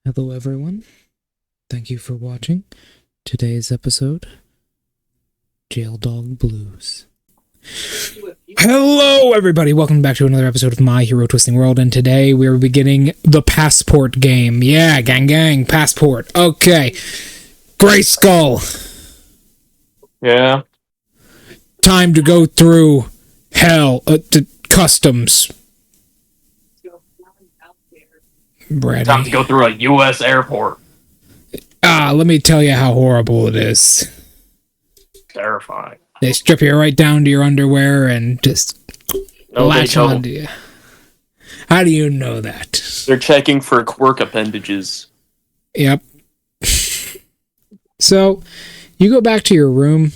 Hello everyone, thank you for watching today's episode, Jail Dog Blues. Hello everybody, welcome back to another episode of My Hero Twisting World, and today we're beginning the Passport game. Yeah, gang, Passport. Okay, Gray Skull. Yeah. Time to go through hell, to customs. Ready. Time to go through a U.S. airport. Let me tell you how horrible it is. Terrifying. They strip you right down to your underwear and just latch onto you. How do you know that? They're checking for quirk appendages. Yep. So, you go back to your room.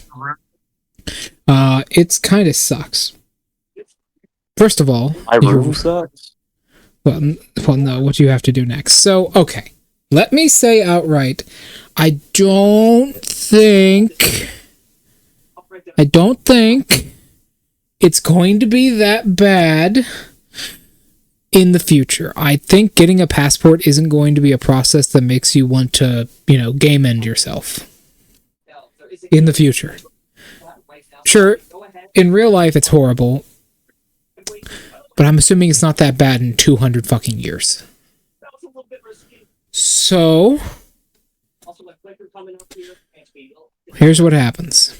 It's kind of sucks. First of all, My room sucks. Well, no, what you have to do next. So, okay. Let me say outright, I don't think it's going to be that bad in the future. I think getting a passport isn't going to be a process that makes you want to, game end yourself in the future. Sure, in real life it's horrible, but I'm assuming it's not that bad in 200 fucking years. So, here's what happens.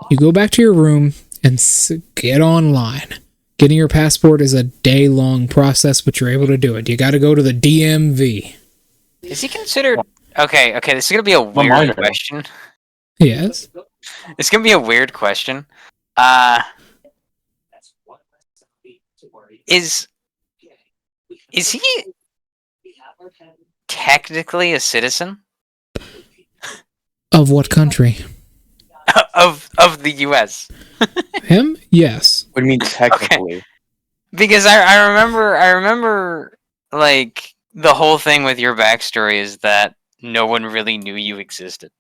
You go back to your room and get online. Getting your passport is a day-long process, but you're able to do it. You gotta go to the DMV. Is he considered... Okay, this is gonna be a weird question. Yes? It's gonna be a weird question. Is he technically a citizen? Of what country? of the U.S. Him? Yes. What do you mean technically? Okay. Because I remember, like, the whole thing with your backstory is that no one really knew you existed.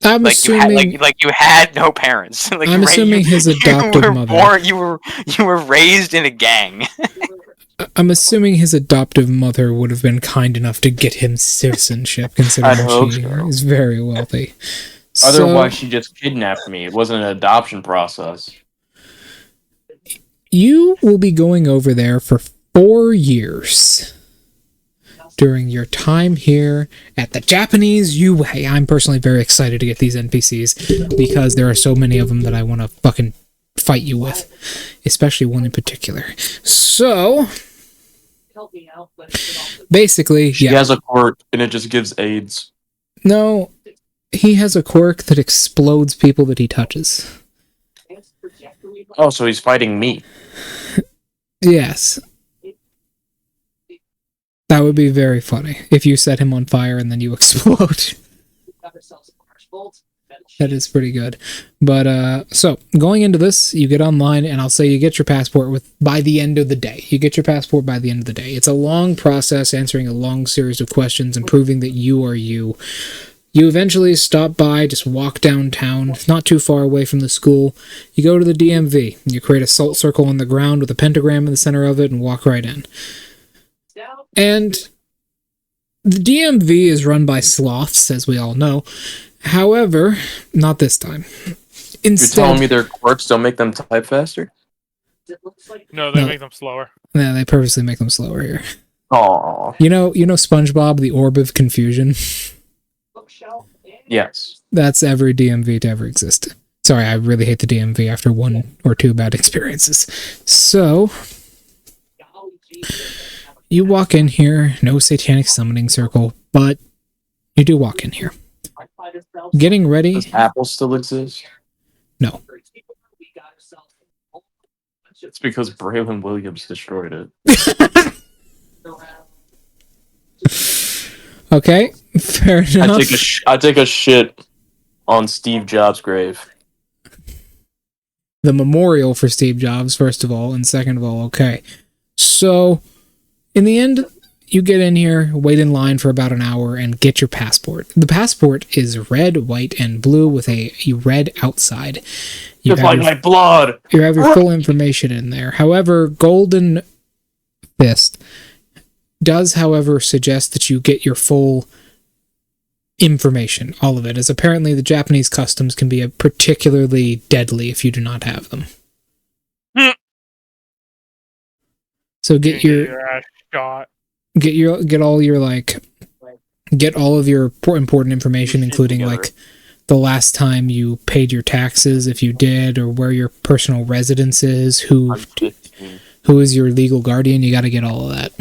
I'm assuming you had no parents. Like, I'm assuming his adoptive mother. You were raised in a gang. I'm assuming his adoptive mother would have been kind enough to get him citizenship, considering she is very wealthy. Otherwise, she just kidnapped me. It wasn't an adoption process. You will be going over there for 4 years. During your time here at the Japanese UA. I'm personally very excited to get these NPCs because there are so many of them that I want to fucking fight you with. Especially one in particular. So, basically, She has a quirk and it just gives AIDS. No, he has a quirk that explodes people that he touches. Oh, so he's fighting me. Yes. That would be very funny if you set him on fire and then you explode. That is pretty good. But, so, going into this, you get online, and I'll say you get your passport by the end of the day. You get your passport by the end of the day. It's a long process, answering a long series of questions and proving that you are you. You eventually stop by, just walk downtown, not too far away from the school. You go to the DMV. You create a salt circle on the ground with a pentagram in the center of it and walk right in. And the DMV is run by sloths, as we all know. However, not this time. Instead, You're telling me their quirks don't make them type faster? No, they make them slower. Yeah, they purposely make them slower here. Aww. You know SpongeBob, the Orb of Confusion? Yes. That's every DMV to ever exist. Sorry, I really hate the DMV after 1 or 2 bad experiences. So, you walk in here, no satanic summoning circle, but you do walk in here. Getting ready. Does Apple still exist? No. It's because Braylon Williams destroyed it. Okay, fair enough. I take a shit on Steve Jobs' grave. The memorial for Steve Jobs, first of all, and second of all, okay. So, in the end, you get in here, wait in line for about an hour, and get your passport. The passport is red, white, and blue with a red outside. Just like my blood! You have your full information in there. However, Golden Fist does, however, suggest that you get your full information, all of it, as apparently the Japanese customs can be particularly deadly if you do not have them. So get ass shot. get all of your important information, including like the last time you paid your taxes, if you did, or where your personal residence is, who is your legal guardian. You got to get all of that.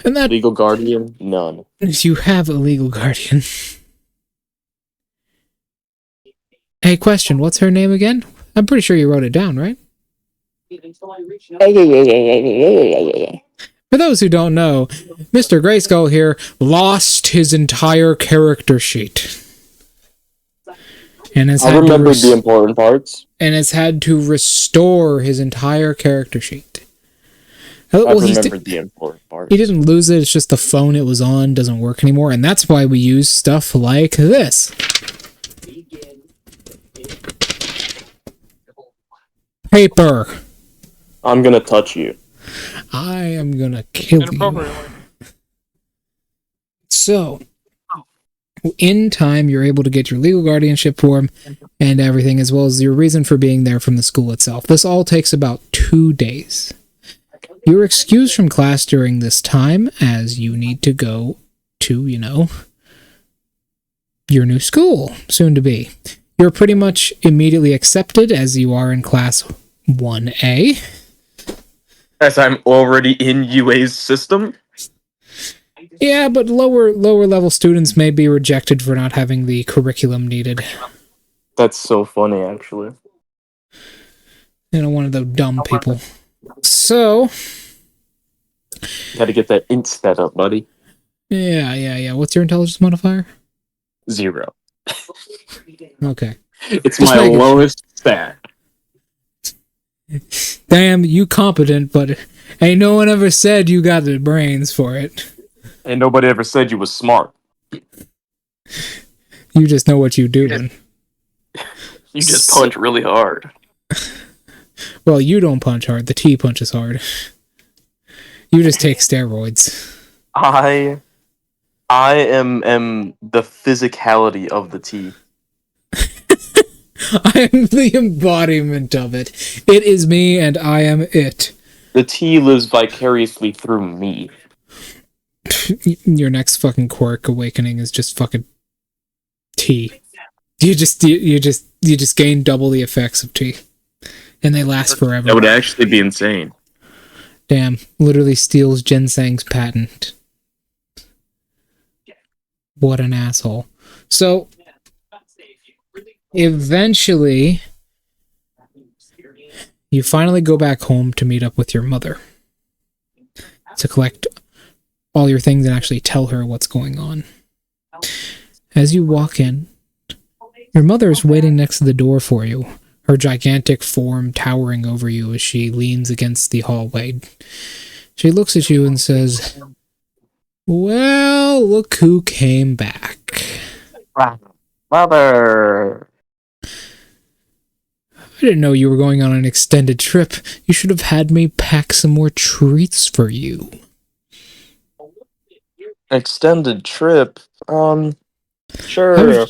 And that legal guardian, none. You have a legal guardian. Hey, question. What's her name again? I'm pretty sure you wrote it down, right? For those who don't know, Mr. Grayskull here lost his entire character sheet. And I remembered the important parts. And has had to restore his entire character sheet. I remembered the important parts. He didn't lose it, it's just the phone it was on doesn't work anymore, and that's why we use stuff like this. Paper. I'm gonna touch you. I am gonna kill you. So, in time, you're able to get your legal guardianship form and everything, as well as your reason for being there from the school itself. This all takes about 2 days. You're excused from class during this time, as you need to go to, your new school, soon to be. You're pretty much immediately accepted, as you are in class 1A. As I'm already in UA's system? Yeah, but lower level students may be rejected for not having the curriculum needed. That's so funny, actually. One of those dumb people. So... Gotta get that instead up, buddy. Yeah. What's your intelligence modifier? 0. Okay. It's just my lowest stat. Damn, you competent, but ain't no one ever said you got the brains for it. And nobody ever said you was smart. You just know what you doing. You just punch really hard. Well, you don't punch hard. The T punches hard. You just take steroids. I am the physicality of the T. I am the embodiment of it. It is me, and I am it. The T lives vicariously through me. Your next fucking quirk awakening is just fucking T. You just gain double the effects of T, and they last forever. That would actually be insane. Damn, literally steals Ginseng's patent. What an asshole. So, eventually, you finally go back home to meet up with your mother. To collect all your things and actually tell her what's going on. As you walk in, your mother is waiting next to the door for you, her gigantic form towering over you as she leans against the hallway. She looks at you and says, "Well, look who came back." Mother! I didn't know you were going on an extended trip. You should have had me pack some more treats for you. Extended trip? Sure.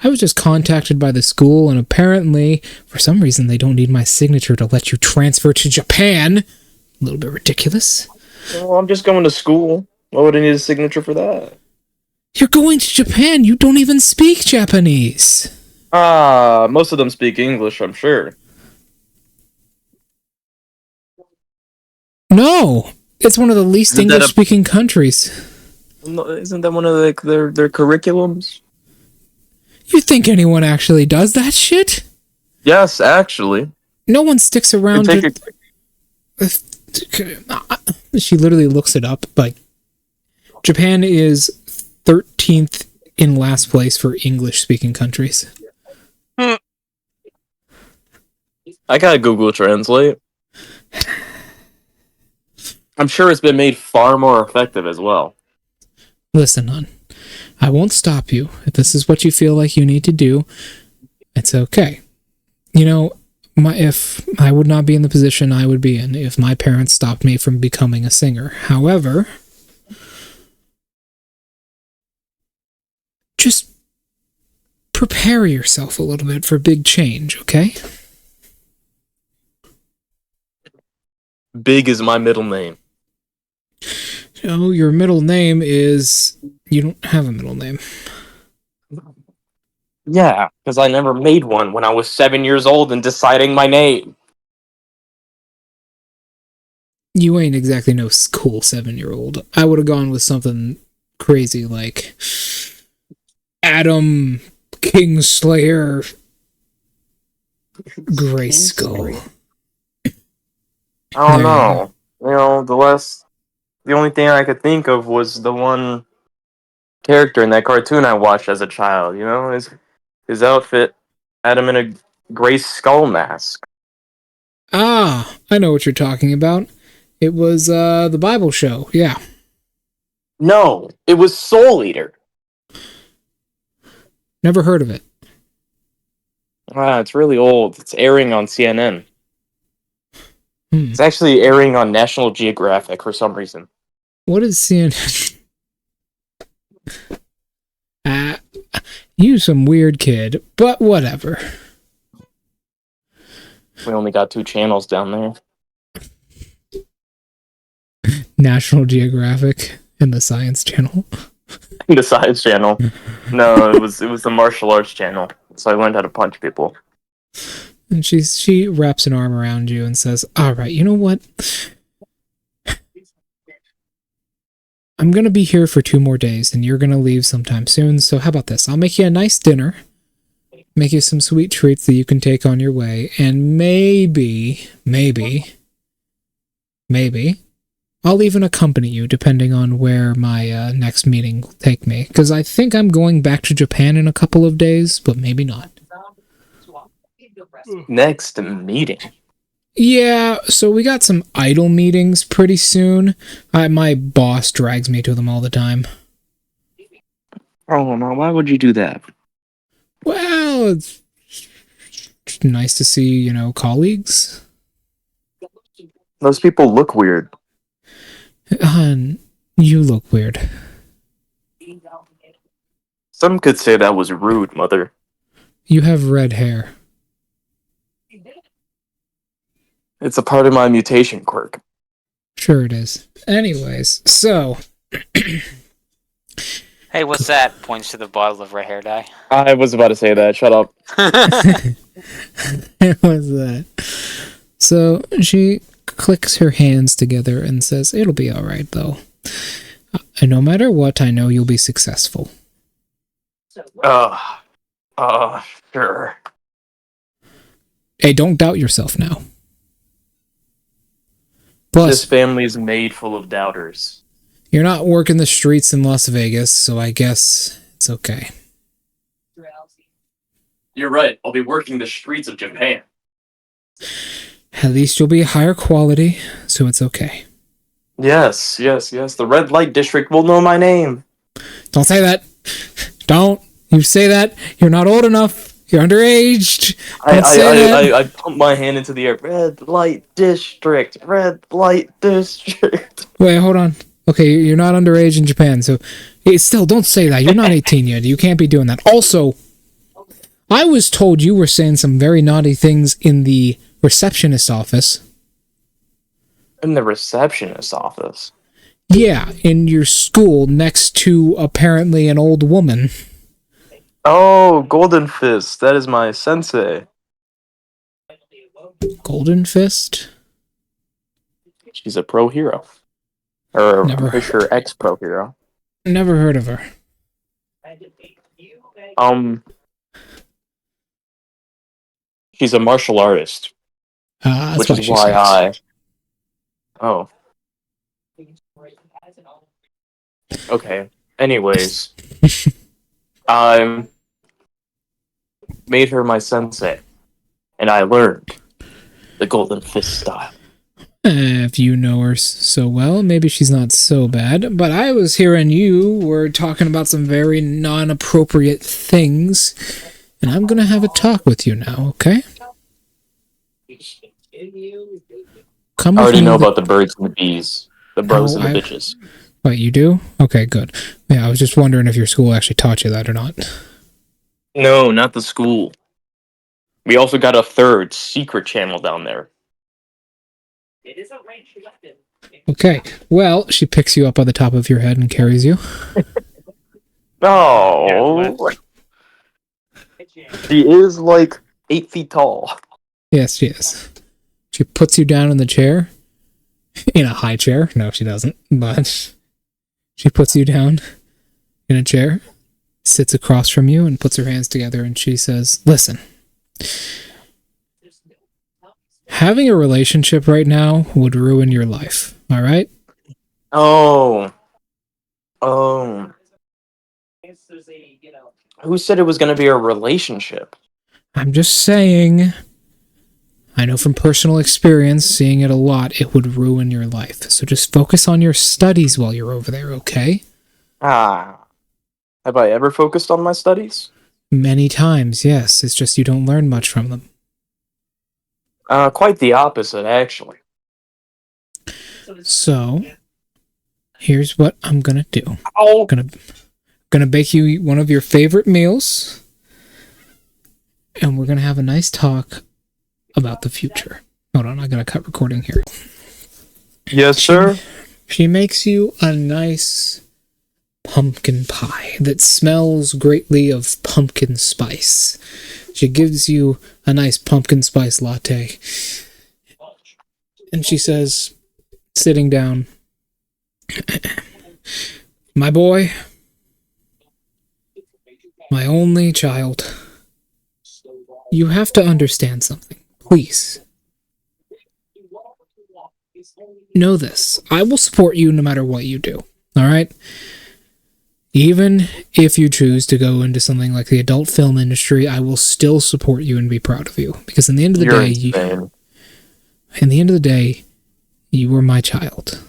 I was just contacted by the school, and apparently, for some reason, they don't need my signature to let you transfer to Japan. A little bit ridiculous. Well, I'm just going to school. Why would I need a signature for that? You're going to Japan! You don't even speak Japanese! Most of them speak English, I'm sure. No! It's one of the least English-speaking countries. No, isn't that one of their curriculums? You think anyone actually does that shit? Yes, actually. No one sticks around She literally looks it up, but Japan is 13th in last place for English-speaking countries. I gotta Google Translate. I'm sure it's been made far more effective as well. Listen, hon. I won't stop you. If this is what you feel like you need to do, it's okay. if I would not be in the position I would be in if my parents stopped me from becoming a singer. However, just prepare yourself a little bit for big change, okay? Big is my middle name. So your middle name is... You don't have a middle name. Yeah, because I never made one when I was 7 years old and deciding my name. You ain't exactly no cool 7-year-old. I would have gone with something crazy like Adam Kingslayer Grayskull. I don't know. You know, the only thing I could think of was the one character in that cartoon I watched as a child. You know, his outfit had him in a gray skull mask. Ah, I know what you're talking about. It was the Bible show, yeah. No, it was Soul Eater. Never heard of it. Ah, it's really old. It's airing on CNN. It's Hmm. actually airing on National Geographic for some reason. What is CNN? You some weird kid, but whatever. We only got 2 channels down there. National Geographic and the Science Channel. The Science Channel. No, it was the Martial Arts Channel. So I learned how to punch people. And she wraps an arm around you and says, "All right, you know what? I'm going to be here for 2 more days, and you're going to leave sometime soon, so how about this? I'll make you a nice dinner, make you some sweet treats that you can take on your way, and maybe, I'll even accompany you, depending on where my next meeting will take me, because I think I'm going back to Japan in a couple of days, but maybe not." Next meeting. Yeah, so we got some idol meetings pretty soon. My boss drags me to them all the time. Oh, no, why would you do that? Well, it's nice to see, colleagues. Those people look weird. You look weird. Some could say that was rude, Mother. You have red hair. It's a part of my mutation quirk. Sure it is. Anyways, so... Hey, what's that? Points to the bottle of red hair dye. I was about to say that. Shut up. It was that. So she clicks her hands together and says, "It'll be alright, though. And no matter what, I know you'll be successful." Sure. Hey, don't doubt yourself now. Plus, This family's made full of doubters. you're not working the streets in Las Vegas, so I guess it's okay. You're right. I'll be working the streets of Japan. At least you'll be higher quality, so it's okay. Yes. The red light district will know my name. Don't say that. Don't. You say that, you're not old enough. You're underage. Don't say that. I pump my hand into the air. Red light district. Red light district. Wait, hold on. Okay, you're not underage in Japan, so still, don't say that. You're not 18 yet. You can't be doing that. Also, I was told you were saying some very naughty things in the receptionist's office. In the receptionist's office. Yeah, in your school next to apparently an old woman. Oh, Golden Fist. That is my sensei. Golden Fist? She's a pro hero. Or Never. I'm pretty sure ex-pro hero. Never heard of her. She's a martial artist. That's Which what is she why says. Oh. Okay. Anyways. I made her my sensei. And I learned the Golden Fist style. If you know her so well, maybe she's not so bad. But I was hearing you were talking about some very non-appropriate things. And I'm going to have a talk with you now, okay? Come I with already me. know about the birds and the bees. The bros Oh, and the bitches. Wait, you do? Okay, good. Yeah, I was just wondering if your school actually taught you that or not. No, not the school. We also got a third secret channel down there. Okay, well, she picks you up on the top of your head and carries you. No. She is like 8 feet tall. Yes, she is. She puts you down in the chair. In a high chair. No, she doesn't. But she puts you down in a chair, sits across from you, and puts her hands together, and she says, listen. Having a relationship right now would ruin your life, all right? Oh. Who said it was going to be a relationship? I'm just saying, I know from personal experience, seeing it a lot, it would ruin your life. So just focus on your studies while you're over there, okay? Have I ever focused on my studies? Many times, yes. It's just you don't learn much from them. Quite the opposite, actually. So, here's what I'm gonna do. Oh. I'm gonna bake you one of your favorite meals, and we're gonna have a nice talk about the future. Hold on, I gotta cut recording here. Yes, sir. She makes you a nice pumpkin pie that smells greatly of pumpkin spice. She gives you a nice pumpkin spice latte. And she says, sitting down, my boy, my only child, you have to understand something, please. Know this, I will support you no matter what you do, all right? Even if you choose to go into something like the adult film industry, I will still support you and be proud of you. Because in the end of the day, you were my child.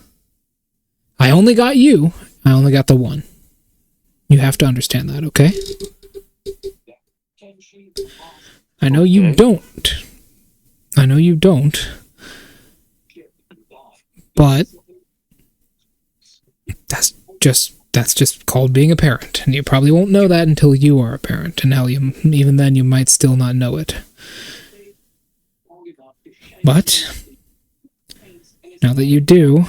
I only got you. I only got the one. You have to understand that, okay? I know you don't. I know you don't. But that's just called being a parent, and you probably won't know that until you are a parent, and hell, even then you might still not know it. But now that you do,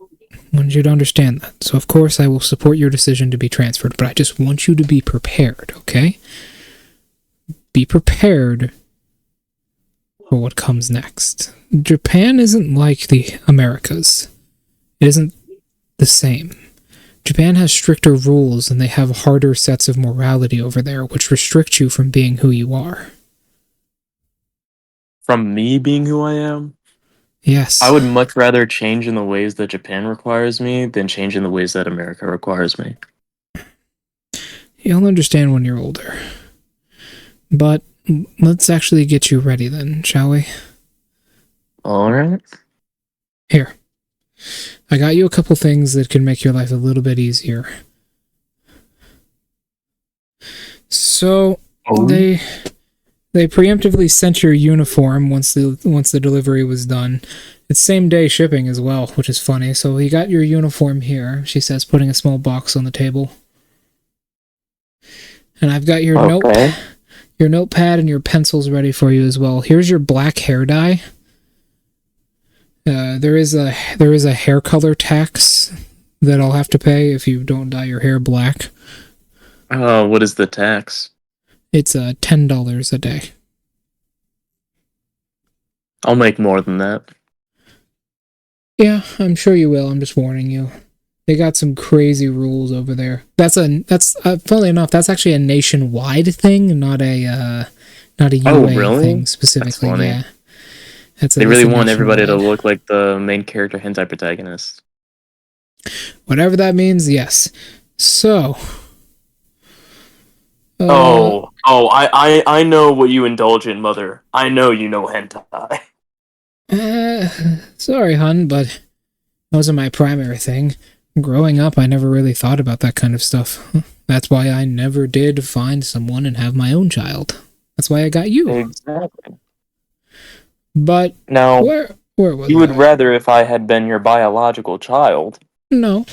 I want you to understand that. So of course I will support your decision to be transferred, but I just want you to be prepared, okay? Be prepared for what comes next. Japan isn't like the Americas. It isn't the same. Japan has stricter rules, and they have harder sets of morality over there, which restrict you from being who you are. From me being who I am? Yes. I would much rather change in the ways that Japan requires me than change in the ways that America requires me. You'll understand when you're older. But let's actually get you ready then, shall we? Alright. Here. I got you a couple things that can make your life a little bit easier. So, they preemptively sent your uniform once the delivery was done. It's same day shipping as well, which is funny. So you got your uniform here, she says, putting a small box on the table. And I've got your notepad and your pencils ready for you as well. Here's your black hair dye. There is a hair color tax that I'll have to pay if you don't dye your hair black. What is the tax? It's $10 a day. I'll make more than that. Yeah, I'm sure you will. I'm just warning you. They got some crazy rules over there. That's funnily enough, that's actually a nationwide thing, not a UA thing specifically. That's funny. Yeah. They really want everybody to look like the main character hentai protagonist. Whatever that means, yes. So. I know what you indulge in, mother. I know you know hentai. Sorry, hun, but those are my primary thing. Growing up, I never really thought about that kind of stuff. That's why I never did find someone and have my own child. That's why I got you. Exactly. But Now, where was you would I? rather if I had been your biological child. No.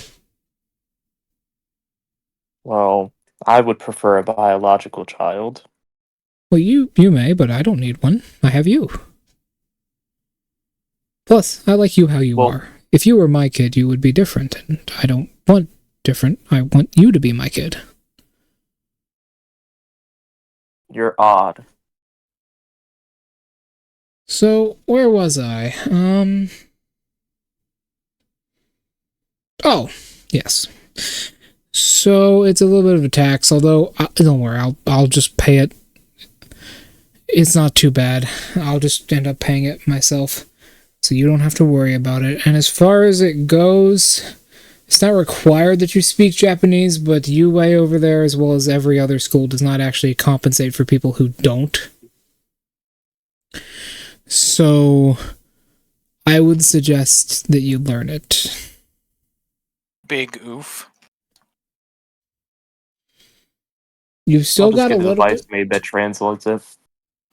Well, I would prefer a biological child. Well, you may, but I don't need one. I have you. Plus, I like you how you Well- are. If you were my kid, you would be different, and I don't want different. I want you to be my kid. You're odd. So, where was I? Oh, yes. So, it's a little bit of a tax, although, don't worry, I'll just pay it. It's not too bad. I'll just end up paying it myself, so you don't have to worry about it. And as far as it goes, it's not required that you speak Japanese, but UA over there, as well as every other school, does not actually compensate for people who don't. So, I would suggest that you learn it. Big oof. You've still I'll just got a get a little device bit... made that translates it.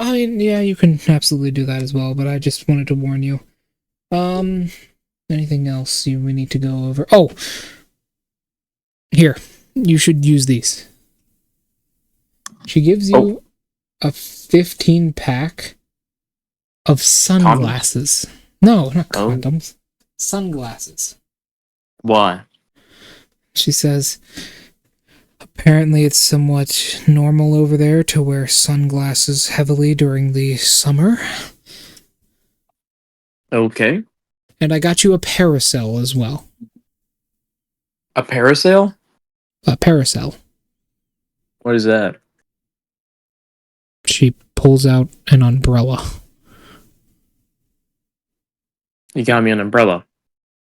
I mean, yeah, you can absolutely do that as well, but I just wanted to warn you. Anything else we need to go over? Oh! Here, you should use these. She gives you a 15-pack of sunglasses. No, not condoms. Sunglasses. Why? She says, apparently it's somewhat normal over there to wear sunglasses heavily during the summer. Okay. And I got you a parasol as well. A parasail? A parasol. What is that? She pulls out an umbrella. You got me an umbrella.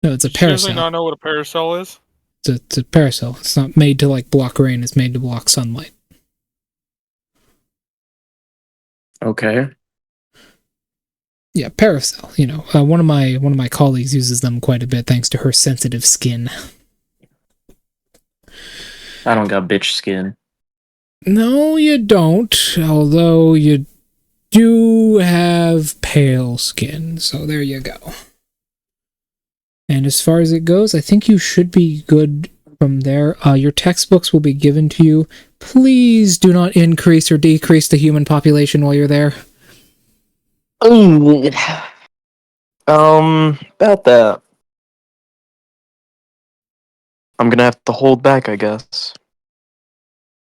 No, it's a Seriously, parasol. not know what a parasol is? It's a parasol. It's not made to like block rain. It's made to block sunlight. Okay. Yeah, parasol. You know, one of my colleagues uses them quite a bit thanks to her sensitive skin. I don't got bitch skin. No, you don't. Although you do have pale skin, so there you go. And as far as it goes, I think you should be good from there. Your textbooks will be given to you. Please do not increase or decrease the human population while you're there. About that. I'm gonna have to hold back, I guess.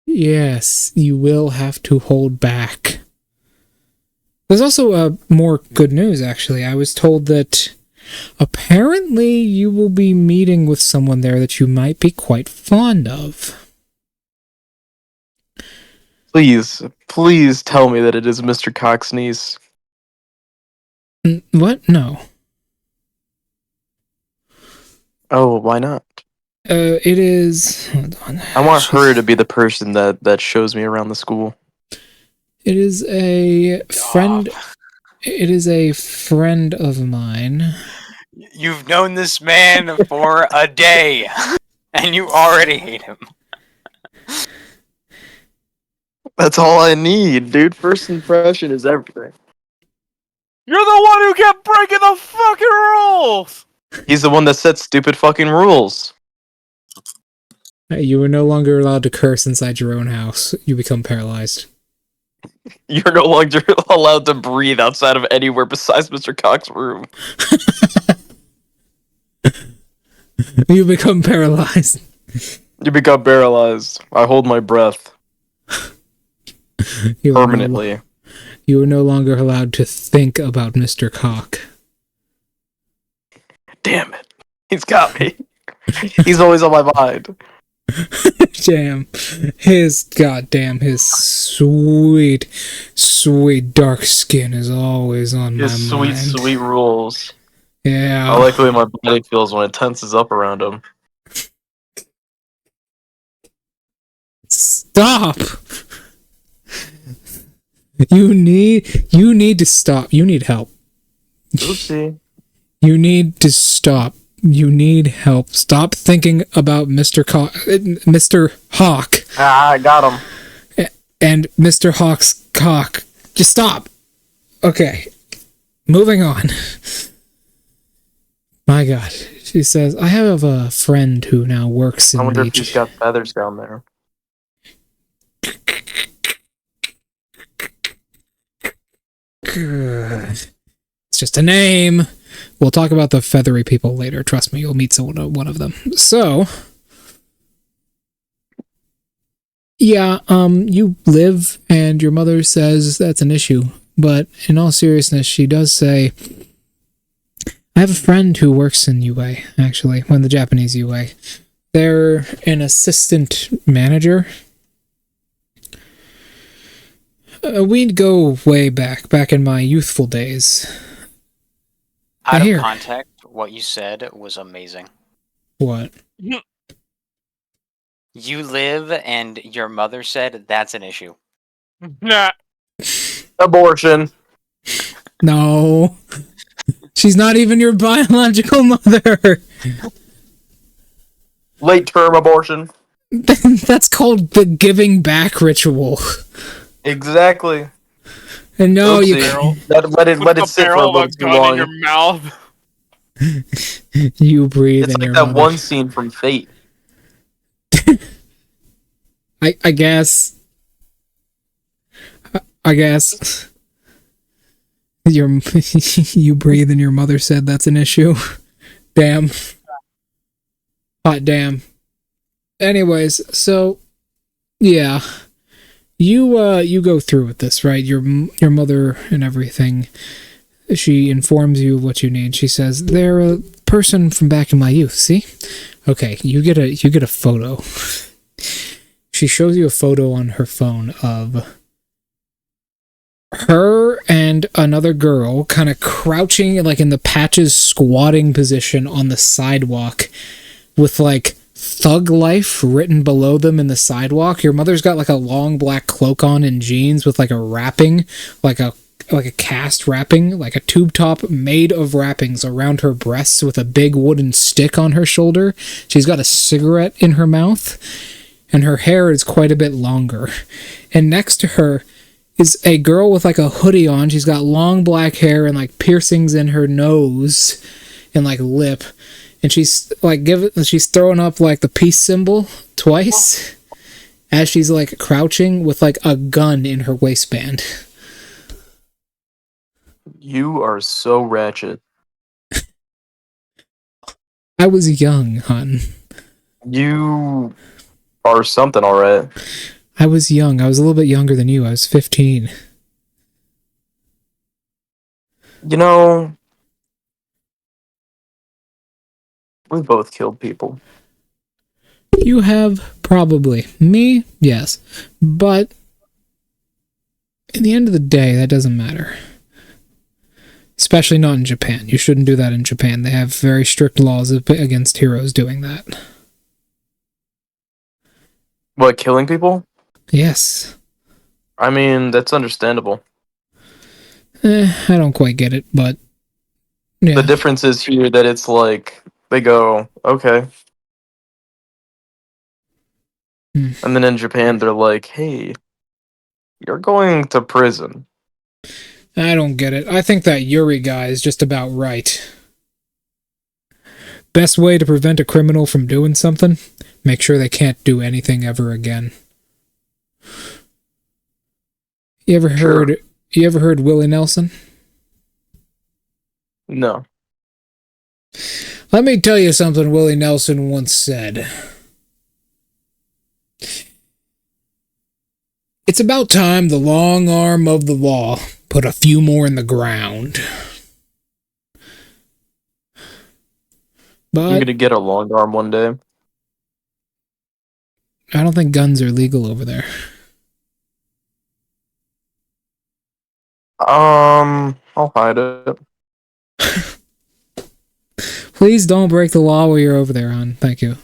Yes, you will have to hold back. There's also more good news, actually. I was told that apparently you will be meeting with someone there that you might be quite fond of. Please tell me that it is Mr. Cox's niece. What? No. Oh, why not? It is... Hold on. I want her to be the person that shows me around the school. It is a friend... It is a friend of mine. You've known this man for a day, and you already hate him. That's all I need, dude. First impression is everything. You're the one who kept breaking the fucking rules! He's the one that sets stupid fucking rules. You are no longer allowed to curse inside your own house. You become paralyzed. You're no longer allowed to breathe outside of anywhere besides Mr. Cox's room. You become paralyzed. You become paralyzed. I hold my breath. Permanently. You are no longer allowed to think about Mr. Cock. Damn it. He's got me. He's always on my mind. Damn. His sweet, sweet dark skin is always on my His mind. sweet rules. Yeah. I like the way my body feels when it tenses up around him. Stop! You need to stop. You need help. Oopsie. You need to stop. You need help. Stop thinking about Mr. Hawk Ah, I got him. and Mr. Hawk's cock. Just stop. Okay. moving on. My God. She says, I have a friend who now works in I wonder the... if he's got feathers down there. It's just a name. We'll talk about the feathery people later. Trust me, you'll meet one of them. So, yeah, you live, and your mother says that's an issue. But in all seriousness, she does say, I have a friend who works in UA, actually, in the Japanese UA. They're an assistant manager. We'd go way back in my youthful days. Out of context, what you said was amazing. What? You live and your mother said that's an issue. Nah. Abortion. No. She's not even your biological mother. Late term abortion. That's called the giving back ritual. Exactly. And no, Oopsie. you let it sit for a little too long. In your mouth. You breathe It's in like your that mother. one scene from Fate. I guess. I guess. You breathe and your mother said that's an issue. Damn. Hot damn. Anyways, so yeah. You go through with this, right? Your mother and everything. She informs you of what you need. She says, they're a person from back in my youth, see? Okay, you get a photo. She shows you a photo on her phone of her and another girl kind of crouching like in the patches squatting position on the sidewalk with like Thug Life written below them in the sidewalk. Your mother's got like a long black cloak on and jeans with like a wrapping, like a cast wrapping, like a tube top made of wrappings around her breasts with a big wooden stick on her shoulder. She's got a cigarette in her mouth, and her hair is quite a bit longer. And next to her is a girl with like a hoodie on. She's got long black hair and like piercings in her nose and like lip. And she's like she's throwing up like the peace symbol twice as she's like crouching with like a gun in her waistband. You are so ratchet. I was young, hun. You are something, alright. I was young. I was a little bit younger than you. I was 15. You know, we both killed people. You have probably. Me? Yes. But in the end of the day, that doesn't matter. Especially not in Japan. You shouldn't do that in Japan. They have very strict laws against heroes doing that. What, killing people? Yes. I mean, that's understandable. I don't quite get it, but yeah. The difference is here that it's like, they go, okay. And then in Japan, they're like, hey, you're going to prison. I don't get it. I think that Yuri guy is just about right. Best way to prevent a criminal from doing something? Make sure they can't do anything ever again. You ever heard Willie Nelson? No. Let me tell you something Willie Nelson once said. It's about time the long arm of the law put a few more in the ground. But You're gonna get a long arm one day. I don't think guns are legal over there. I'll hide it. Please don't break the law while you're over there, hon. Thank you.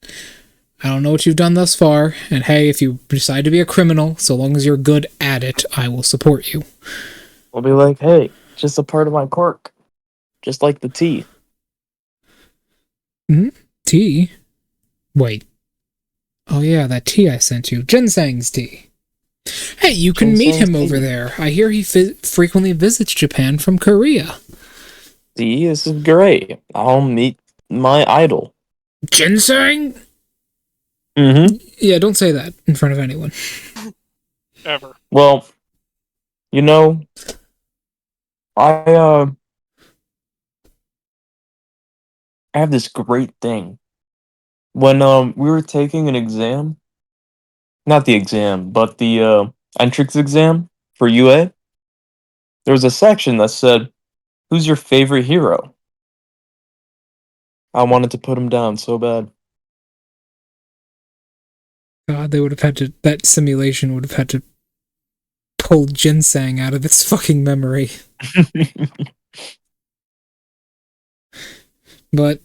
I don't know what you've done thus far, and hey, if you decide to be a criminal, so long as you're good at it, I will support you. We'll be like, hey, just a part of my quirk. Just like the tea. Tea? Wait. Oh yeah, that tea I sent you. Ginseng's tea. Hey, you can meet him Ginseng's over favorite. there. I hear he frequently visits Japan from Korea. See, this is great. I'll meet my idol. Ginseng? Mm-hmm. Yeah, don't say that in front of anyone. Ever. Well, you know, I have this great thing. When we were taking an exam, not the exam, but the entrance exam for UA, there was a section that said, "Who's your favorite hero?" I wanted to put him down so bad. God, they would have had to. That simulation would have had to pull Ginseng out of its fucking memory. But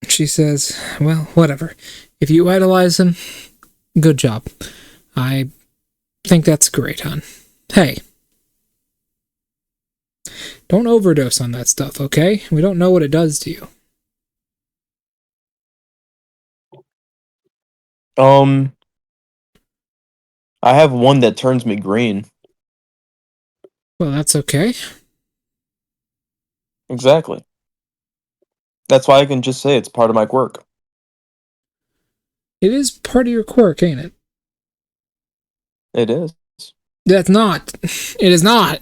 she says, well, whatever. If you idolize him, good job. I think that's great, hon. Hey. Don't overdose on that stuff, okay? We don't know what it does to you. I have one that turns me green. Well, that's okay. Exactly. That's why I can just say it's part of my quirk. It is part of your quirk, ain't it? It is. That's not. It is not.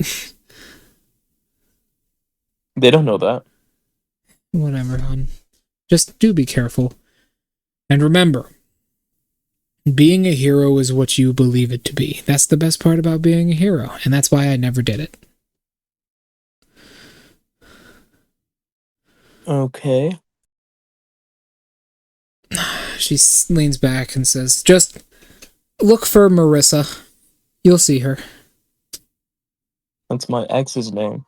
They don't know that. Whatever, hon. Just do be careful. And remember, being a hero is what you believe it to be. That's the best part about being a hero, and that's why I never did it. Okay. She leans back and says, just look for Marissa. You'll see her. That's my ex's name.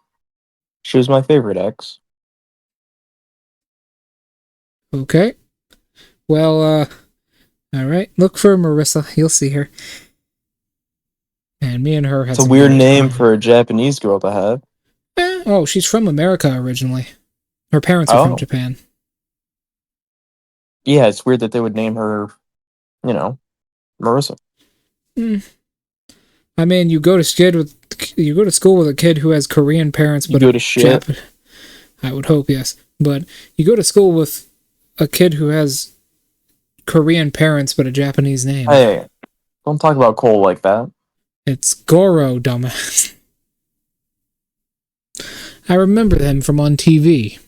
She was my favorite ex. Okay. Well, alright. Look for Marissa. You'll see her. And me and her had It's a some weird great name time. for a Japanese girl to have. Oh, she's from America originally. Her parents are from Oh. Japan. Yeah, it's weird that they would name her, Marissa. I mean, you go to school with a kid who has Korean parents, You but go to shit. I would hope, yes. But you go to school with a kid who has Korean parents, but a Japanese name. Hey, don't talk about Cole like that. It's Goro, dumbass. I remember him from on TV.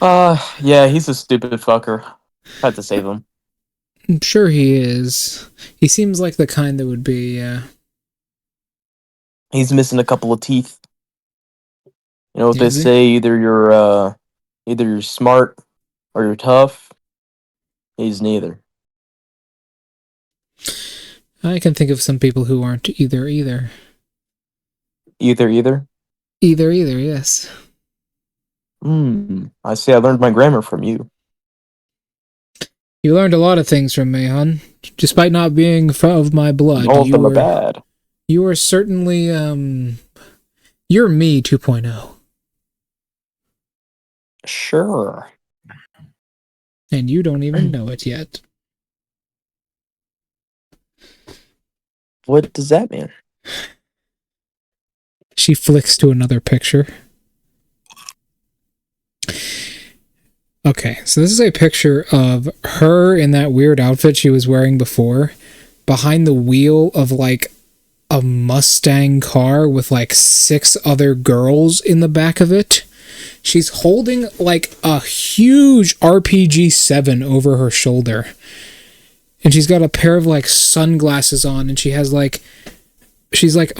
Yeah, he's a stupid fucker. Had to save him. I'm sure he is. He seems like the kind that would be, He's missing a couple of teeth. You know what they Is he? say, either you're smart or you're tough. He's neither. I can think of some people who aren't either. Either. Either, yes. I see I learned my grammar from you. You learned a lot of things from me, hon. Despite not being of my blood, All of them are bad. you are certainly, you're me 2.0. Sure. And you don't even know it yet. What does that mean? She flicks to another picture. Okay, so this is a picture of her in that weird outfit she was wearing before, behind the wheel of, like, a Mustang car with, like, 6 other girls in the back of it. She's holding, like, a huge RPG-7 over her shoulder. And she's got a pair of, like, sunglasses on, and she has, like... She's, like,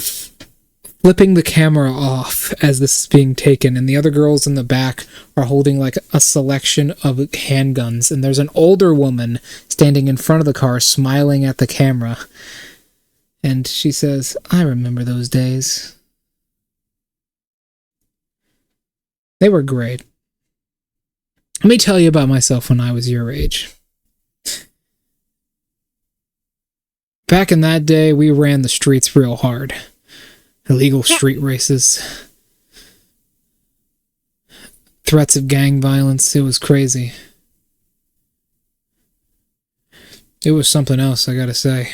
flipping the camera off as this is being taken, and the other girls in the back are holding, like, a selection of handguns, and there's an older woman standing in front of the car smiling at the camera. And she says, I remember those days. They were great. Let me tell you about myself when I was your age. Back in that day, we ran the streets real hard. Illegal street races. Threats of gang violence. It was crazy. It was something else, I gotta say.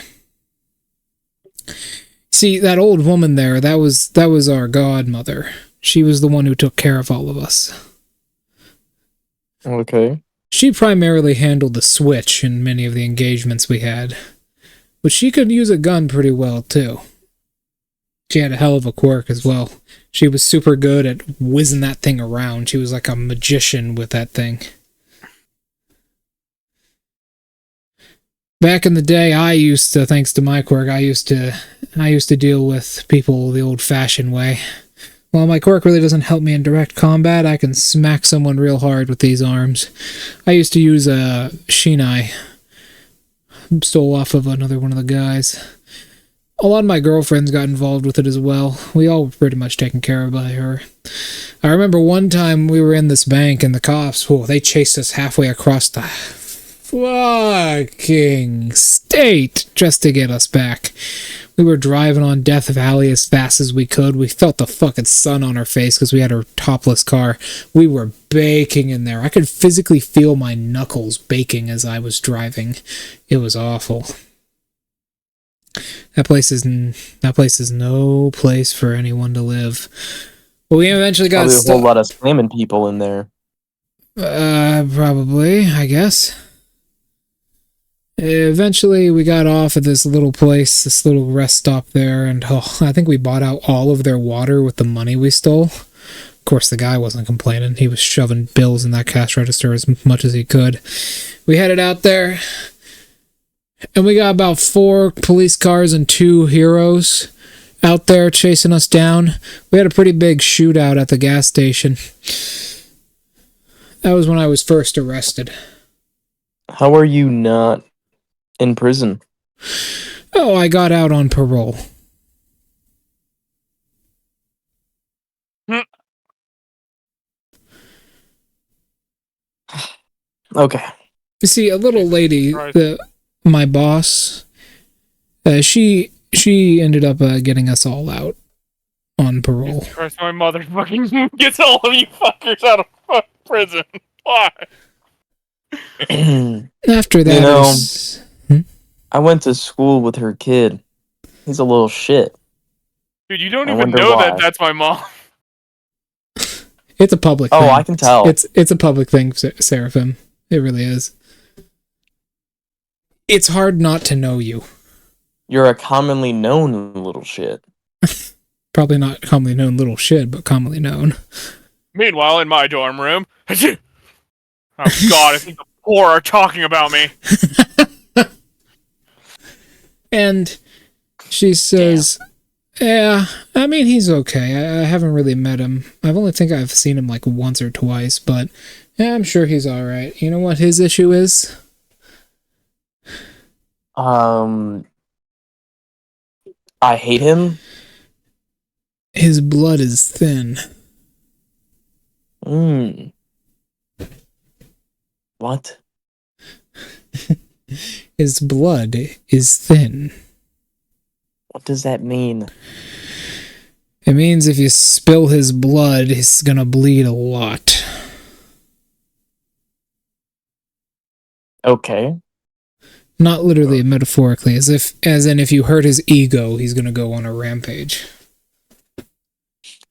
See, that old woman there, that was our godmother. She was the one who took care of all of us. Okay. She primarily handled the switch in many of the engagements we had. But she could use a gun pretty well, too. She had a hell of a quirk as well. She was super good at whizzing that thing around. She was like a magician with that thing. Back in the day, thanks to my quirk, I used to deal with people the old-fashioned way. While my quirk really doesn't help me in direct combat, I can smack someone real hard with these arms. I used to use a Shinai. Stole off of another one of the guys. A lot of my girlfriends got involved with it as well. We all were pretty much taken care of by her. I remember one time we were in this bank and the cops, they chased us halfway across the fucking state just to get us back. We were driving on Death Valley as fast as we could. We felt the fucking sun on our face because we had a topless car. We were baking in there. I could physically feel my knuckles baking as I was driving. It was awful. That place is no place for anyone to live. But we eventually got Probably a whole lot of slamming people in there. Probably, I guess. Eventually, we got off at this little place, this little rest stop there, and I think we bought out all of their water with the money we stole. Of course, the guy wasn't complaining. He was shoving bills in that cash register as much as he could. We headed out there, and we got about 4 police cars and 2 heroes out there chasing us down. We had a pretty big shootout at the gas station. That was when I was first arrested. How are you not in prison? Oh, I got out on parole. Okay. You see, a little lady, my boss, she ended up getting us all out on parole. Christ, my mother fucking gets all of you fuckers out of fucking prison. Why? After that, you know, I went to school with her kid. He's a little shit. Dude, you don't even know why. that that's my mom. It's a public thing. Oh, I can tell. It's a public thing, Seraphim. It really is. It's hard not to know you. You're a commonly known little shit. Probably not commonly known little shit, but commonly known. Meanwhile, in my dorm room... Oh god, I think the poor are talking about me. And she says, yeah, I mean, he's okay. I haven't really met him. I've seen him like once or twice, but yeah, I'm sure he's alright. You know what his issue is? I hate him. His blood is thin. What? His blood is thin. What does that mean? It means if you spill his blood, he's gonna bleed a lot. Okay. Not literally, metaphorically, as in if you hurt his ego, he's gonna go on a rampage.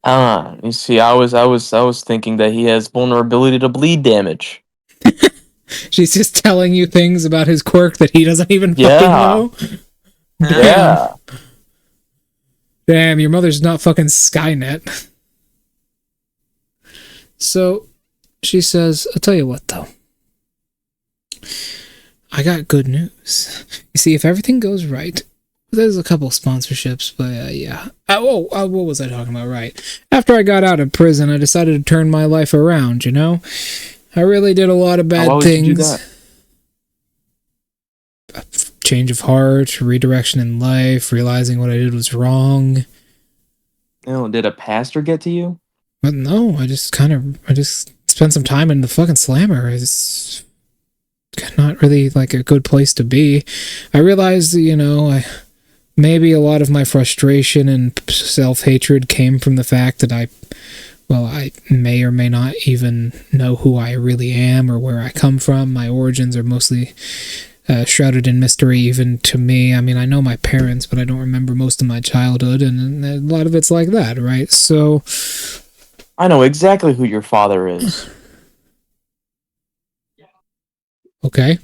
You see, I was thinking that he has vulnerability to bleed damage. She's just telling you things about his quirk that he doesn't even fucking know. Yeah. Damn, your mother's not fucking Skynet. So, she says, I'll tell you what, though. I got good news. You see, if everything goes right, there's a couple sponsorships, but yeah. What was I talking about? Right. After I got out of prison, I decided to turn my life around, you know? I really did a lot of bad things. Why would you do that? Change of heart, redirection in life, realizing what I did was wrong. Did a pastor get to you? But no, I just spent some time in the fucking slammer. It's not really like a good place to be. I realized, maybe a lot of my frustration and self-hatred came from the fact that I may or may not even know who I really am or where I come from. My origins are mostly shrouded in mystery even to me. I mean, I know my parents, but I don't remember most of my childhood, and a lot of it's like that, right? So I know exactly who your father is. okay,